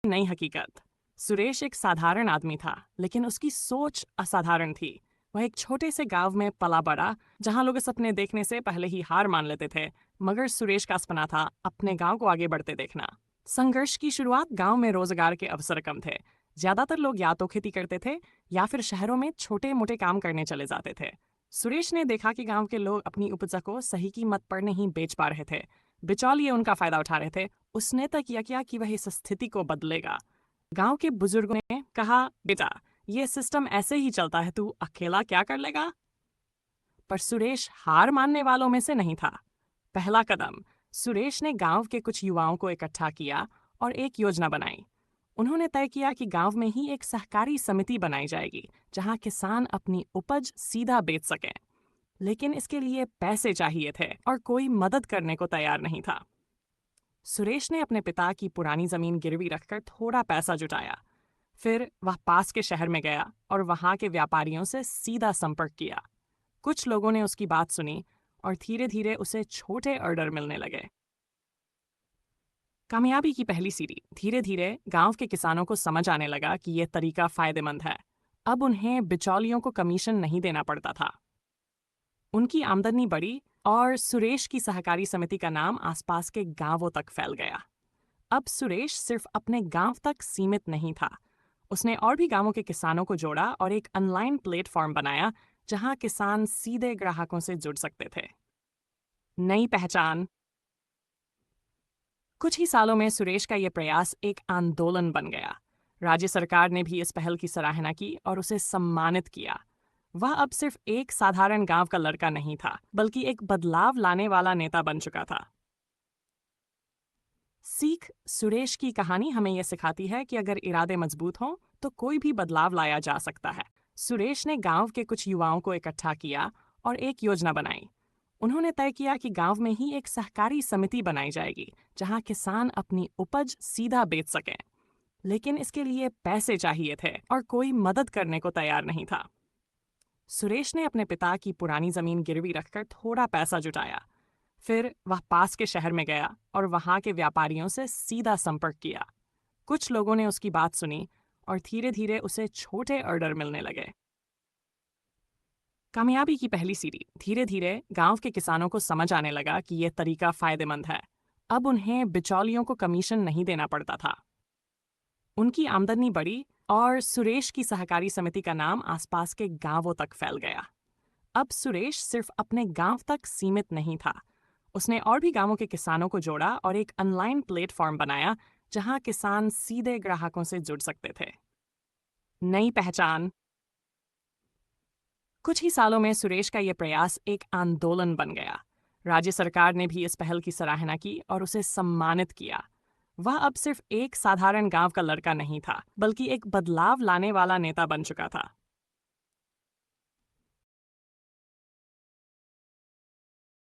नई हकीकत। सुरेश एक साधारण आदमी था, लेकिन उसकी सोच असाधारण थी। वह एक छोटे से गांव में पला बड़ा, जहां लोग सपने देखने से पहले ही हार मान लेते थे। मगर सुरेश का सपना था अपने गांव को आगे बढ़ते देखना। संघर्ष की शुरुआत गांव में रोजगार के अवसर कम थे। ज्यादातर लोग या तो खेती करते थे या फिर शहरों में छोटे मोटे काम करने चले जाते थे। सुरेश ने देखा कि गांव के लोग अपनी उपज को सही कीमत पर नहीं बेच पा रहे थे। बिचौलिए उनका फायदा उठा रहे थे। उसने तय किया कि वह इस स्थिति को बदलेगा। गांव के बुजुर्गों ने कहा, बेटा, ये सिस्टम ऐसे ही चलता है, तू अकेला क्या कर लेगा। पर सुरेश हार मानने वालों में से नहीं था। पहला कदम, सुरेश ने गांव के कुछ युवाओं को इकट्ठा किया और एक योजना बनाई। उन्होंने तय किया कि गांव में ही एक सहकारी समिति बनाई जाएगी, जहां किसान अपनी उपज सीधा बेच सकें। लेकिन इसके लिए पैसे चाहिए थे और कोई मदद करने को तैयार नहीं था। सुरेश ने अपने पिता की पुरानी जमीन गिरवी रखकर थोड़ा पैसा जुटाया। फिर वह पास के शहर में गया और वहां के व्यापारियों से सीधा संपर्क किया। कुछ लोगों ने उसकी बात सुनी और धीरे धीरे उसे छोटे ऑर्डर मिलने लगे। कामयाबी की पहली सीढ़ी। धीरे धीरे गांव के किसानों को समझ आने लगा कि यह तरीका फायदेमंद है। अब उन्हें बिचौलियों को कमीशन नहीं देना पड़ता था। उनकी आमदनी बढ़ी और सुरेश की सहकारी समिति का नाम आसपास के गांवों तक फैल गया। अब सुरेश सिर्फ अपने गांव तक सीमित नहीं था। उसने और भी गांवों के किसानों को जोड़ा और एक ऑनलाइन प्लेटफॉर्म बनाया, जहां किसान सीधे ग्राहकों से जुड़ सकते थे। नई पहचान। कुछ ही सालों में सुरेश का यह प्रयास एक आंदोलन बन गया। राज्य सरकार ने भी इस पहल की सराहना की और उसे सम्मानित किया। वह अब सिर्फ एक साधारण गांव का लड़का नहीं था, बल्कि एक बदलाव लाने वाला नेता बन चुका था। सीख। सुरेश की कहानी हमें यह सिखाती है कि अगर इरादे मजबूत हों तो कोई भी बदलाव लाया जा सकता है। सुरेश ने गांव के कुछ युवाओं को इकट्ठा किया और एक योजना बनाई। उन्होंने तय किया कि गांव में ही एक सहकारी समिति बनाई जाएगी, जहां किसान अपनी उपज सीधा बेच सकें। लेकिन इसके लिए पैसे चाहिए थे और कोई मदद करने को तैयार नहीं था। सुरेश ने अपने पिता की पुरानी जमीन गिरवी रखकर थोड़ा पैसा जुटाया। फिर वह पास के शहर में गया और वहां के व्यापारियों से सीधा संपर्क किया। कुछ लोगों ने उसकी बात सुनी और धीरे धीरे उसे छोटे ऑर्डर मिलने लगे। कामयाबी की पहली सीढ़ी। धीरे धीरे गांव के किसानों को समझ आने लगा कि यह तरीका फायदेमंद है। अब उन्हें बिचौलियों को कमीशन नहीं देना पड़ता था। उनकी आमदनी बढ़ी और सुरेश की सहकारी समिति का नाम आसपास के गांवों तक फैल गया। अब सुरेश सिर्फ अपने गांव तक सीमित नहीं था। उसने और भी गांवों के किसानों को जोड़ा और एक ऑनलाइन प्लेटफॉर्म बनाया, जहां किसान सीधे ग्राहकों से जुड़ सकते थे। नई पहचान। कुछ ही सालों में सुरेश का यह प्रयास एक आंदोलन बन गया। राज्य सरकार ने भी इस पहल की सराहना की और उसे सम्मानित किया। वह अब सिर्फ एक साधारण गांव का लड़का नहीं था, बल्कि एक बदलाव लाने वाला नेता बन चुका था।